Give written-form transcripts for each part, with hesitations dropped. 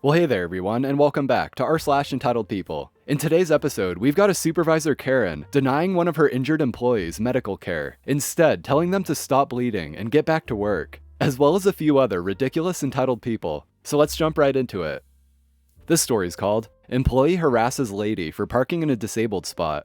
Well, hey there everyone, and welcome back to r/Entitled People. In today's episode, we've got a supervisor Karen denying one of her injured employees medical care, instead telling them to stop bleeding and get back to work, as well as a few other ridiculous entitled people. So let's jump right into it. This story's called Employee Harasses Lady for Parking in a Disabled Spot.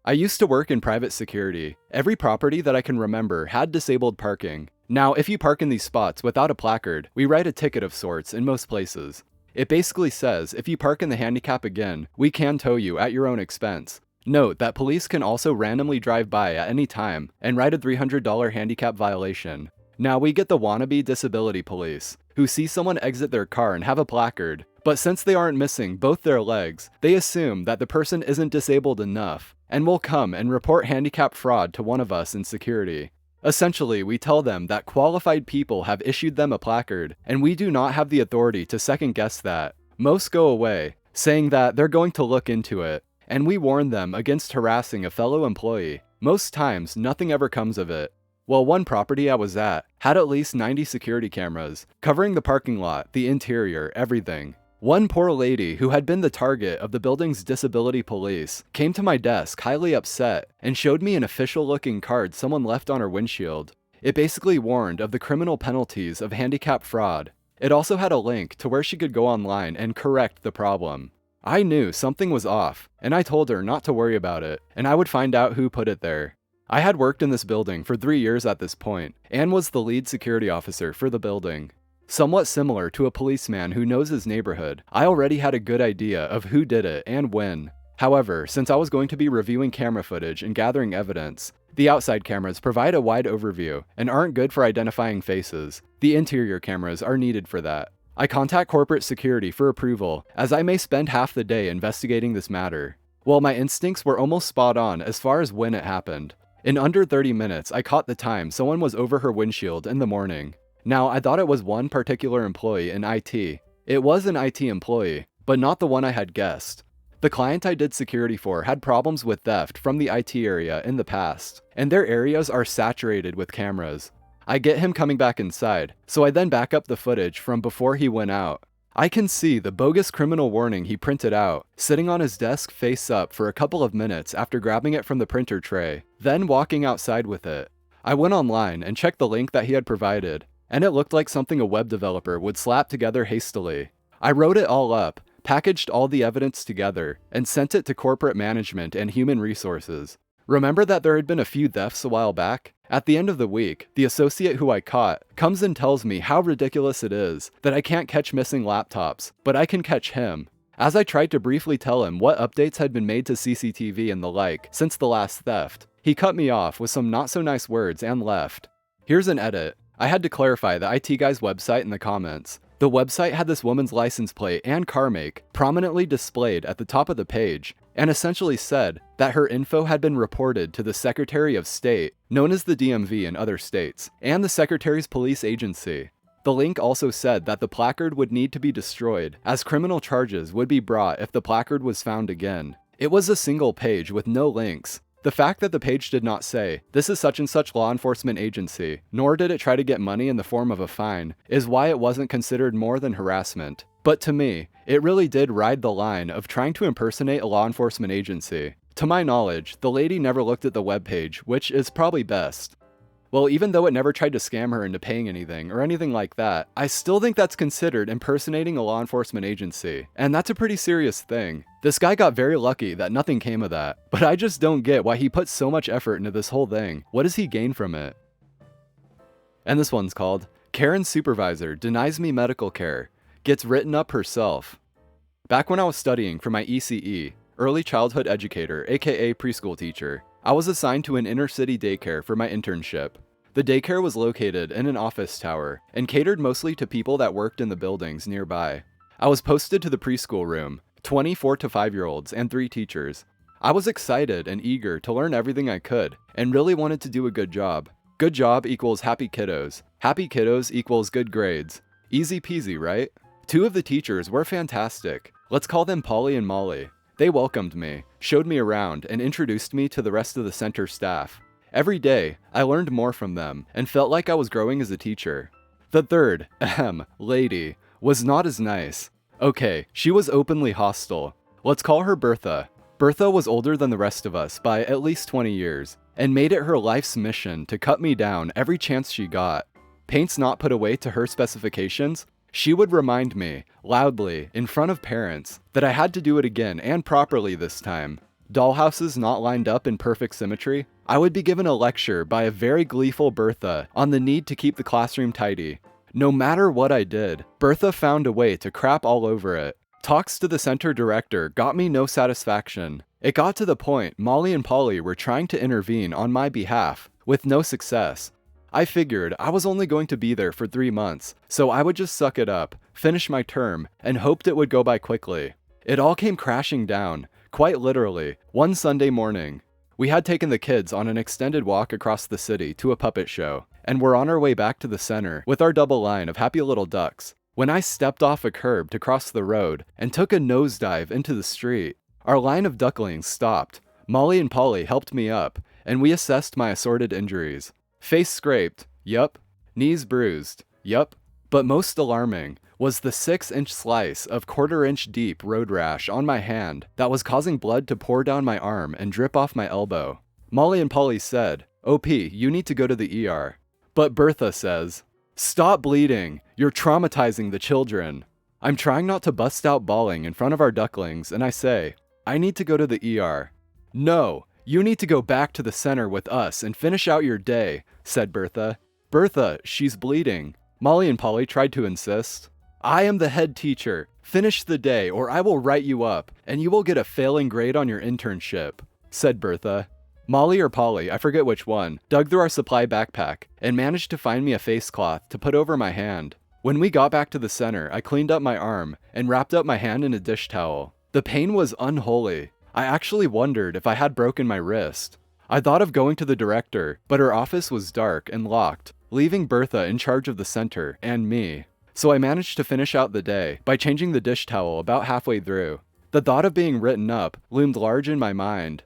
I used to work in private security. Every property that I can remember had disabled parking. Now, if you park in these spots without a placard, we write a ticket of sorts in most places. It basically says, if you park in the handicap again, we can tow you at your own expense. Note that police can also randomly drive by at any time and write a $300 handicap violation. Now we get the wannabe disability police, who see someone exit their car and have a placard, but since they aren't missing both their legs, they assume that the person isn't disabled enough, and will come and report handicap fraud to one of us in security. Essentially, we tell them that qualified people have issued them a placard, and we do not have the authority to second-guess that. Most go away, saying that they're going to look into it, and we warn them against harassing a fellow employee. Most times, nothing ever comes of it. Well, one property I was at had at least 90 security cameras, covering the parking lot, the interior, everything. One poor lady who had been the target of the building's disability police came to my desk highly upset and showed me an official-looking card someone left on her windshield. It basically warned of the criminal penalties of handicap fraud. It also had a link to where she could go online and correct the problem. I knew something was off, and I told her not to worry about it, and I would find out who put it there. I had worked in this building for 3 years at this point, and was the lead security officer for the building. Somewhat similar to a policeman who knows his neighborhood, I already had a good idea of who did it and when. However, since I was going to be reviewing camera footage and gathering evidence, the outside cameras provide a wide overview and aren't good for identifying faces. The interior cameras are needed for that. I contact corporate security for approval, as I may spend half the day investigating this matter. Well, my instincts were almost spot on as far as when it happened. In under 30 minutes, I caught the time someone was over her windshield in the morning. Now, I thought it was one particular employee in IT. It was an IT employee, but not the one I had guessed. The client I did security for had problems with theft from the IT area in the past, and their areas are saturated with cameras. I get him coming back inside, so I then back up the footage from before he went out. I can see the bogus criminal warning he printed out, sitting on his desk face up for a couple of minutes after grabbing it from the printer tray, then walking outside with it. I went online and checked the link that he had provided, and it looked like something a web developer would slap together hastily. I wrote it all up, packaged all the evidence together, and sent it to corporate management and human resources. Remember that there had been a few thefts a while back? At the end of the week, the associate who I caught comes and tells me how ridiculous it is that I can't catch missing laptops, but I can catch him. As I tried to briefly tell him what updates had been made to CCTV and the like since the last theft, he cut me off with some not so nice words and left. Here's an edit. I had to clarify the IT guy's website in the comments. The website had this woman's license plate and car make prominently displayed at the top of the page, and essentially said that her info had been reported to the Secretary of State, known as the DMV in other states, and the Secretary's police agency. The link also said that the placard would need to be destroyed, as criminal charges would be brought if the placard was found again. It was a single page with no links. The fact that the page did not say, "This is such and such law enforcement agency," nor did it try to get money in the form of a fine, is why it wasn't considered more than harassment. But to me, it really did ride the line of trying to impersonate a law enforcement agency. To my knowledge, the lady never looked at the webpage, which is probably best. Well, even though it never tried to scam her into paying anything or anything like that, I still think that's considered impersonating a law enforcement agency, and that's a pretty serious thing. This guy got very lucky that nothing came of that, but I just don't get why he put so much effort into this whole thing. What does he gain from it? And this one's called Karen's Supervisor Denies Me Medical Care, Gets Written Up Herself. Back when I was studying for my ECE, Early Childhood Educator, aka preschool teacher, I was assigned to an inner-city daycare for my internship. The daycare was located in an office tower and catered mostly to people that worked in the buildings nearby. I was posted to the preschool room, 24 to 5-year-olds and 3 teachers. I was excited and eager to learn everything I could and really wanted to do a good job. Good job equals happy kiddos. Happy kiddos equals good grades. Easy peasy, right? 2 of the teachers were fantastic. Let's call them Polly and Molly. They welcomed me, showed me around, and introduced me to the rest of the center staff. Every day, I learned more from them and felt like I was growing as a teacher. The third, lady, was not as nice. Okay, she was openly hostile. Let's call her Bertha. Bertha was older than the rest of us by at least 20 years, and made it her life's mission to cut me down every chance she got. Paints not put away to her specifications, she would remind me, loudly, in front of parents, that I had to do it again and properly this time. Dollhouses not lined up in perfect symmetry, I would be given a lecture by a very gleeful Bertha on the need to keep the classroom tidy. No matter what I did, Bertha found a way to crap all over it. Talks to the center director got me no satisfaction. It got to the point Molly and Polly were trying to intervene on my behalf, with no success. I figured I was only going to be there for 3 months, so I would just suck it up, finish my term, and hoped it would go by quickly. It all came crashing down, quite literally, one Sunday morning. We had taken the kids on an extended walk across the city to a puppet show, and were on our way back to the center with our double line of happy little ducks, when I stepped off a curb to cross the road and took a nosedive into the street. Our line of ducklings stopped. Molly and Polly helped me up, and we assessed my assorted injuries. Face scraped, yup. Knees bruised, yup. But most alarming was the 6-inch slice of 1/4-inch deep road rash on my hand that was causing blood to pour down my arm and drip off my elbow. Molly and Polly said, "OP, you need to go to the ER." But Bertha says, "Stop bleeding, you're traumatizing the children." I'm trying not to bust out bawling in front of our ducklings, and I say, "I need to go to the ER." "No, you need to go back to the center with us and finish out your day," said Bertha. "Bertha, she's bleeding." Molly and Polly tried to insist. "I am the head teacher. Finish the day or I will write you up, and you will get a failing grade on your internship," said Bertha. Molly or Polly, I forget which one, dug through our supply backpack and managed to find me a face cloth to put over my hand. When we got back to the center, I cleaned up my arm and wrapped up my hand in a dish towel. The pain was unholy. I actually wondered if I had broken my wrist. I thought of going to the director, but her office was dark and locked, leaving Bertha in charge of the center and me. So I managed to finish out the day by changing the dish towel about halfway through. The thought of being written up loomed large in my mind.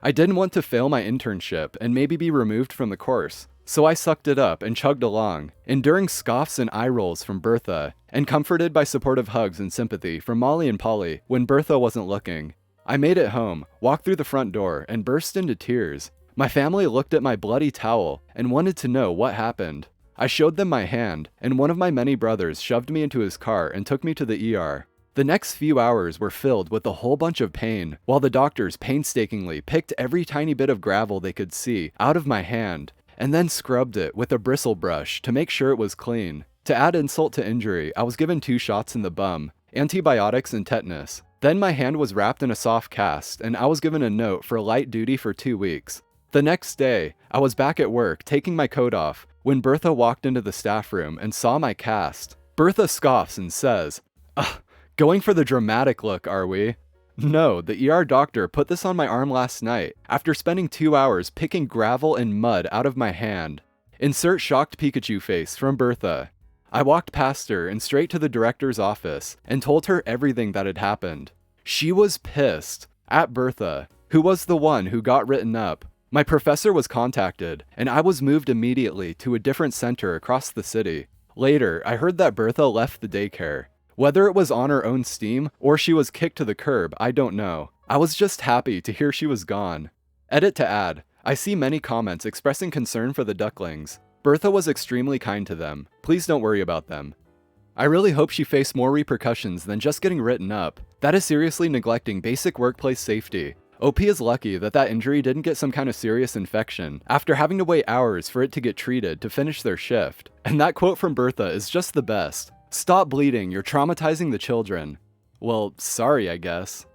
I didn't want to fail my internship and maybe be removed from the course, so I sucked it up and chugged along, enduring scoffs and eye rolls from Bertha, and comforted by supportive hugs and sympathy from Molly and Polly when Bertha wasn't looking. I made it home, walked through the front door, and burst into tears. My family looked at my bloody towel and wanted to know what happened. I showed them my hand, and one of my many brothers shoved me into his car and took me to the ER. The next few hours were filled with a whole bunch of pain, while the doctors painstakingly picked every tiny bit of gravel they could see out of my hand, and then scrubbed it with a bristle brush to make sure it was clean. To add insult to injury, I was given 2 shots in the bum, antibiotics and tetanus. Then my hand was wrapped in a soft cast, and I was given a note for light duty for 2 weeks. The next day, I was back at work taking my coat off when Bertha walked into the staff room and saw my cast. Bertha scoffs and says, "Ugh, going for the dramatic look, are we?" No, the ER doctor put this on my arm last night after spending 2 hours picking gravel and mud out of my hand. Insert shocked Pikachu face from Bertha. I walked past her and straight to the director's office and told her everything that had happened. She was pissed at Bertha, who was the one who got written up. My professor was contacted, and I was moved immediately to a different center across the city. Later, I heard that Bertha left the daycare. Whether it was on her own steam or she was kicked to the curb, I don't know. I was just happy to hear she was gone. Edit to add, I see many comments expressing concern for the ducklings. Bertha was extremely kind to them. Please don't worry about them. I really hope she faced more repercussions than just getting written up. That is seriously neglecting basic workplace safety. OP is lucky that that injury didn't get some kind of serious infection after having to wait hours for it to get treated to finish their shift. And that quote from Bertha is just the best. "Stop bleeding, you're traumatizing the children." Well, sorry, I guess.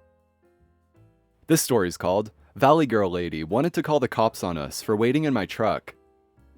This story's called "Valley Girl Lady Wanted to Call the Cops on Us for Waiting in My Truck."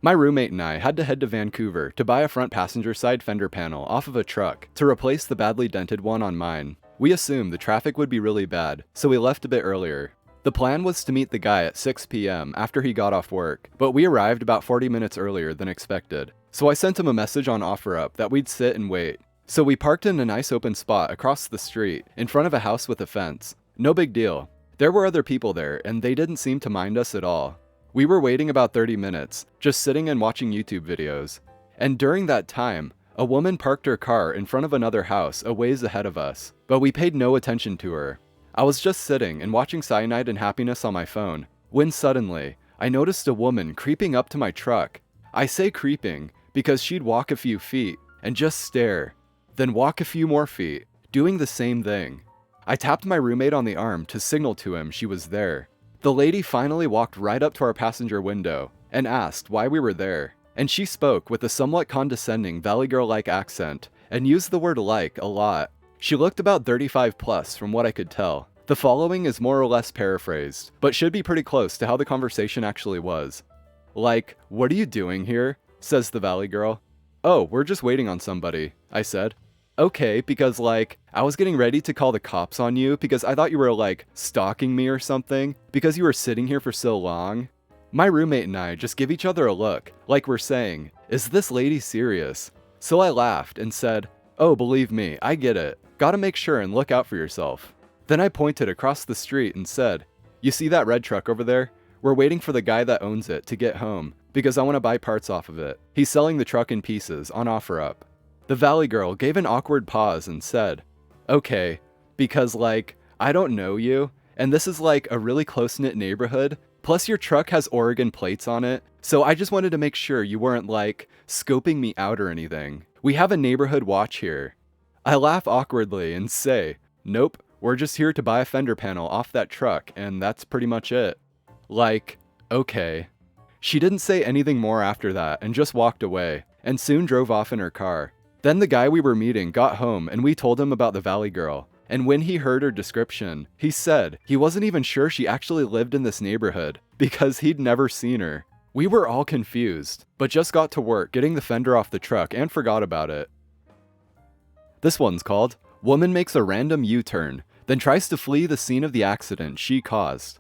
My roommate and I had to head to Vancouver to buy a front passenger side fender panel off of a truck to replace the badly dented one on mine. We assumed the traffic would be really bad, so we left a bit earlier. The plan was to meet the guy at 6 p.m. after he got off work, but we arrived about 40 minutes earlier than expected. So I sent him a message on OfferUp that we'd sit and wait. So we parked in a nice open spot across the street, in front of a house with a fence. No big deal. There were other people there, and they didn't seem to mind us at all. We were waiting about 30 minutes, just sitting and watching YouTube videos. And during that time, A woman parked her car in front of another house a ways ahead of us, but we paid no attention to her. I was just sitting and watching Cyanide and Happiness on my phone, when suddenly, I noticed a woman creeping up to my truck. I say creeping because she'd walk a few feet and just stare, then walk a few more feet, doing the same thing. I tapped my roommate on the arm to signal to him she was there. The lady finally walked right up to our passenger window and asked why we were there, and she spoke with a somewhat condescending Valley Girl-like accent and used the word like a lot. She looked about 35 plus from what I could tell. The following is more or less paraphrased, but should be pretty close to how the conversation actually was. Like, "What are you doing here?" says the Valley Girl. "Oh, we're just waiting on somebody," I said. "Okay, because like, I was getting ready to call the cops on you because I thought you were like, stalking me or something, because you were sitting here for so long." My roommate and I just give each other a look, like we're saying, "Is this lady serious?" So I laughed and said, "Oh, believe me, I get it. Gotta make sure and look out for yourself." Then I pointed across the street and said, "You see that red truck over there? We're waiting for the guy that owns it to get home, because I want to buy parts off of it. He's selling the truck in pieces on OfferUp." The Valley Girl gave an awkward pause and said, "Okay, because like, I don't know you, and this is like a really close-knit neighborhood, plus your truck has Oregon plates on it, so I just wanted to make sure you weren't like, scoping me out or anything. We have a neighborhood watch here." I laugh awkwardly and say, "Nope, we're just here to buy a fender panel off that truck, and that's pretty much it." Like, okay. She didn't say anything more after that and just walked away, and soon drove off in her car. Then the guy we were meeting got home and we told him about the Valley Girl, and when he heard her description, he said he wasn't even sure she actually lived in this neighborhood because he'd never seen her. We were all confused, but just got to work getting the fender off the truck and forgot about it. This one's called "Woman Makes a Random U-Turn, then Tries to Flee the Scene of the Accident She Caused."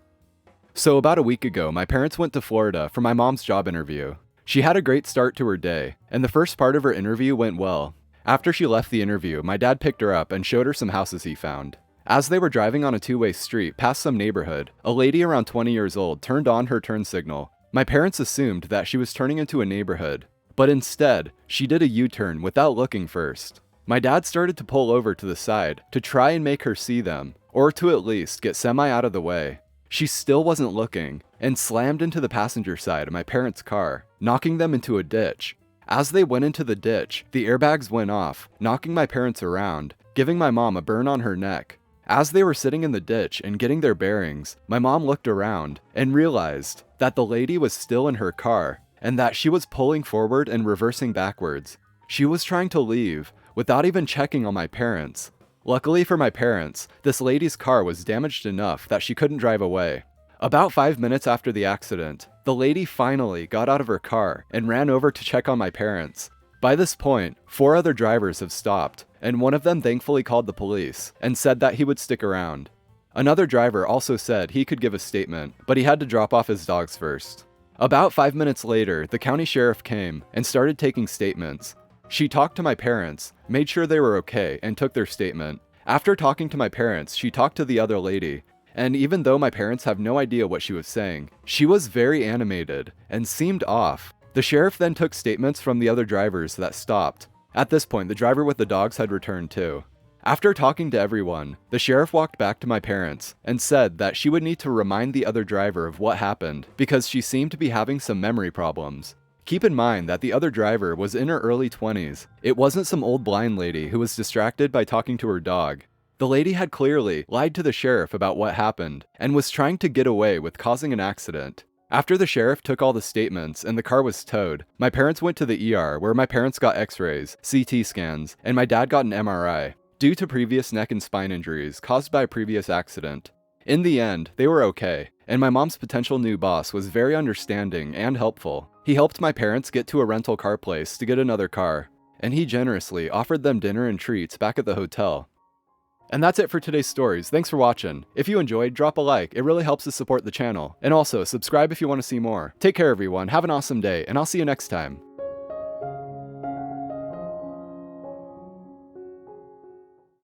So about a week ago, my parents went to Florida for my mom's job interview. She had a great start to her day, and the first part of her interview went well. After she left the interview, my dad picked her up and showed her some houses he found. As they were driving on a two-way street past some neighborhood, a lady around 20 years old turned on her turn signal. My parents assumed that she was turning into a neighborhood, but instead, she did a U-turn without looking first. My dad started to pull over to the side to try and make her see them, or to at least get semi out of the way. She still wasn't looking, and slammed into the passenger side of my parents' car, knocking them into a ditch. As they went into the ditch, the airbags went off, knocking my parents around, giving my mom a burn on her neck. As they were sitting in the ditch and getting their bearings, my mom looked around and realized that the lady was still in her car, and that she was pulling forward and reversing backwards. She was trying to leave, without even checking on my parents. Luckily for my parents, this lady's car was damaged enough that she couldn't drive away. About 5 minutes after the accident, the lady finally got out of her car and ran over to check on my parents. By this point, 4 other drivers have stopped, and one of them thankfully called the police and said that he would stick around. Another driver also said he could give a statement, but he had to drop off his dogs first. About 5 minutes later, the county sheriff came and started taking statements. She talked to my parents, made sure they were okay, and took their statement. After talking to my parents, she talked to the other lady, and even though my parents have no idea what she was saying, she was very animated and seemed off. The sheriff then took statements from the other drivers that stopped. At this point, the driver with the dogs had returned too. After talking to everyone, the sheriff walked back to my parents and said that she would need to remind the other driver of what happened because she seemed to be having some memory problems. Keep in mind that the other driver was in her early 20s. It wasn't some old blind lady who was distracted by talking to her dog. The lady had clearly lied to the sheriff about what happened and was trying to get away with causing an accident. After the sheriff took all the statements and the car was towed, my parents went to the ER where my parents got x-rays, CT scans, and my dad got an MRI due to previous neck and spine injuries caused by a previous accident. In the end, they were okay, and my mom's potential new boss was very understanding and helpful. He helped my parents get to a rental car place to get another car, and he generously offered them dinner and treats back at the hotel. And that's it for today's stories. Thanks for watching. If you enjoyed, drop a like. It really helps us support the channel. And also, subscribe if you want to see more. Take care, everyone. Have an awesome day, and I'll see you next time.